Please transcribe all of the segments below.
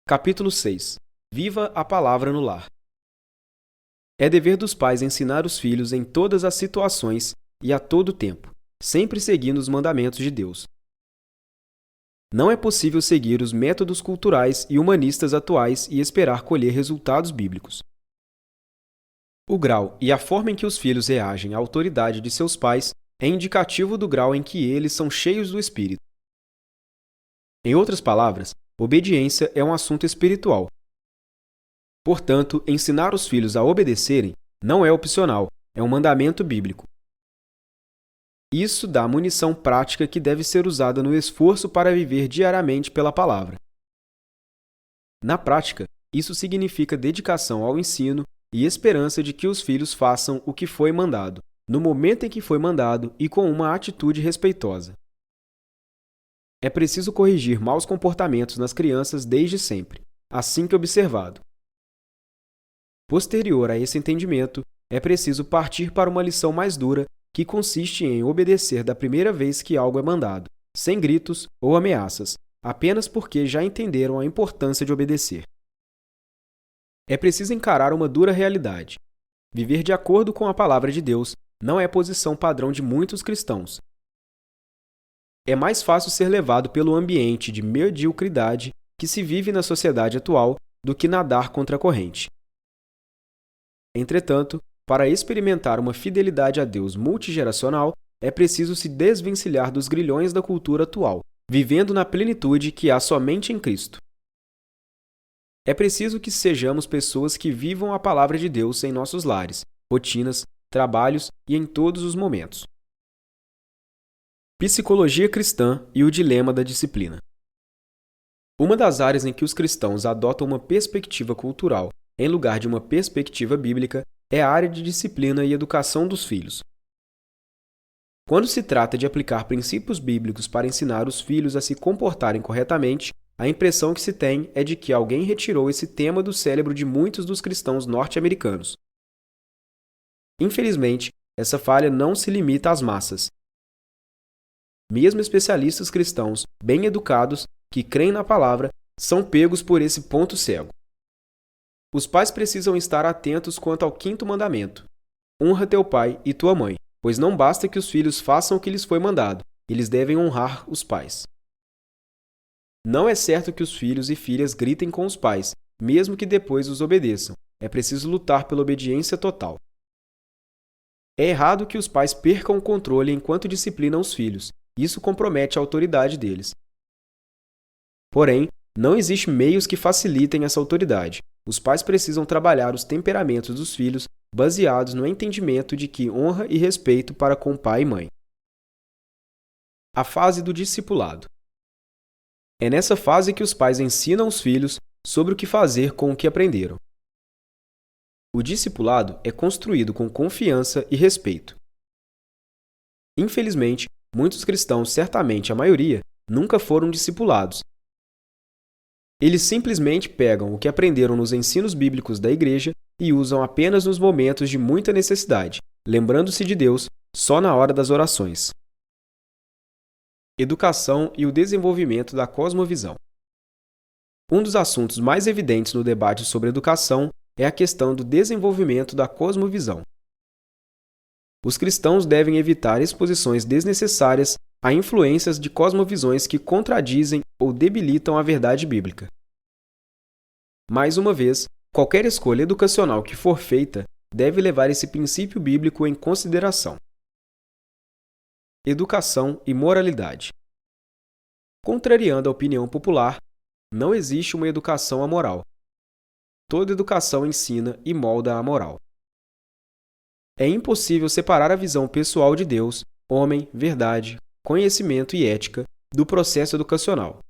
Capítulo 6. Viva a palavra no lar. É dever dos pais ensinar os filhos em todas as situações e a todo tempo, sempre seguindo os mandamentos de Deus. Não é possível seguir os métodos culturais e humanistas atuais e esperar colher resultados bíblicos. O grau e a forma em que os filhos reagem à autoridade de seus pais é indicativo do grau em que eles são cheios do Espírito. Em outras palavras, obediência é um assunto espiritual. Portanto, ensinar os filhos a obedecerem não é opcional, é um mandamento bíblico. Isso dá munição prática que deve ser usada no esforço para viver diariamente pela palavra. Na prática, isso significa dedicação ao ensino e esperança de que os filhos façam o que foi mandado, no momento em que foi mandado e com uma atitude respeitosa. É preciso corrigir maus comportamentos nas crianças desde sempre, assim que observado. Posterior a esse entendimento, é preciso partir para uma lição mais dura, que consiste em obedecer da primeira vez que algo é mandado, sem gritos ou ameaças, apenas porque já entenderam a importância de obedecer. É preciso encarar uma dura realidade. Viver de acordo com a palavra de Deus não é posição padrão de muitos cristãos. É mais fácil ser levado pelo ambiente de mediocridade que se vive na sociedade atual do que nadar contra a corrente. Entretanto, para experimentar uma fidelidade a Deus multigeracional, é preciso se desvencilhar dos grilhões da cultura atual, vivendo na plenitude que há somente em Cristo. É preciso que sejamos pessoas que vivam a palavra de Deus em nossos lares, rotinas, trabalhos e em todos os momentos. Psicologia cristã e o dilema da disciplina. Uma das áreas em que os cristãos adotam uma perspectiva cultural em lugar de uma perspectiva bíblica é a área de disciplina e educação dos filhos. Quando se trata de aplicar princípios bíblicos para ensinar os filhos a se comportarem corretamente, a impressão que se tem é de que alguém retirou esse tema do cérebro de muitos dos cristãos norte-americanos. Infelizmente, essa falha não se limita às massas. Mesmo especialistas cristãos bem educados, que creem na palavra, são pegos por esse ponto cego. Os pais precisam estar atentos quanto ao quinto mandamento: honra teu pai e tua mãe, pois não basta que os filhos façam o que lhes foi mandado, eles devem honrar os pais. Não é certo que os filhos e filhas gritem com os pais, mesmo que depois os obedeçam. É preciso lutar pela obediência total. É errado que os pais percam o controle enquanto disciplinam os filhos. Isso compromete a autoridade deles. Porém, não existem meios que facilitem essa autoridade. Os pais precisam trabalhar os temperamentos dos filhos baseados no entendimento de que honra e respeito para com pai e mãe. A fase do discipulado. É nessa fase que os pais ensinam os filhos sobre o que fazer com o que aprenderam. O discipulado é construído com confiança e respeito. Infelizmente, muitos cristãos, certamente a maioria, nunca foram discipulados. Eles simplesmente pegam o que aprenderam nos ensinos bíblicos da igreja e usam apenas nos momentos de muita necessidade, lembrando-se de Deus só na hora das orações. Educação e o desenvolvimento da cosmovisão. Um dos assuntos mais evidentes no debate sobre educação é a questão do desenvolvimento da cosmovisão. Os cristãos devem evitar exposições desnecessárias a influências de cosmovisões que contradizem ou debilitam a verdade bíblica. Mais uma vez, qualquer escolha educacional que for feita deve levar esse princípio bíblico em consideração. Educação e moralidade. Contrariando a opinião popular, não existe uma educação amoral. Toda educação ensina e molda a moral. É impossível separar a visão pessoal de Deus, homem, verdade, conhecimento e ética do processo educacional.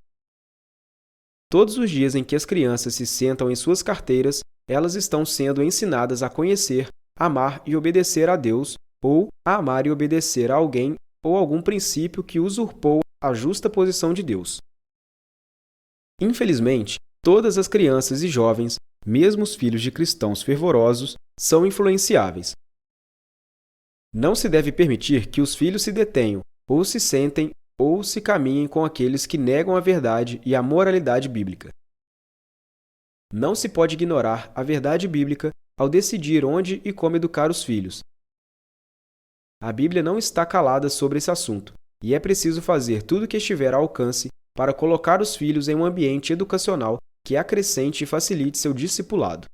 Todos os dias em que as crianças se sentam em suas carteiras, elas estão sendo ensinadas a conhecer, amar e obedecer a Deus, ou a amar e obedecer a alguém ou algum princípio que usurpou a justa posição de Deus. Infelizmente, todas as crianças e jovens, mesmo os filhos de cristãos fervorosos, são influenciáveis. Não se deve permitir que os filhos se detenham, ou se sentem, ou se caminhem com aqueles que negam a verdade e a moralidade bíblica. Não se pode ignorar a verdade bíblica ao decidir onde e como educar os filhos. A Bíblia não está calada sobre esse assunto, e é preciso fazer tudo o que estiver ao alcance para colocar os filhos em um ambiente educacional que acrescente e facilite seu discipulado.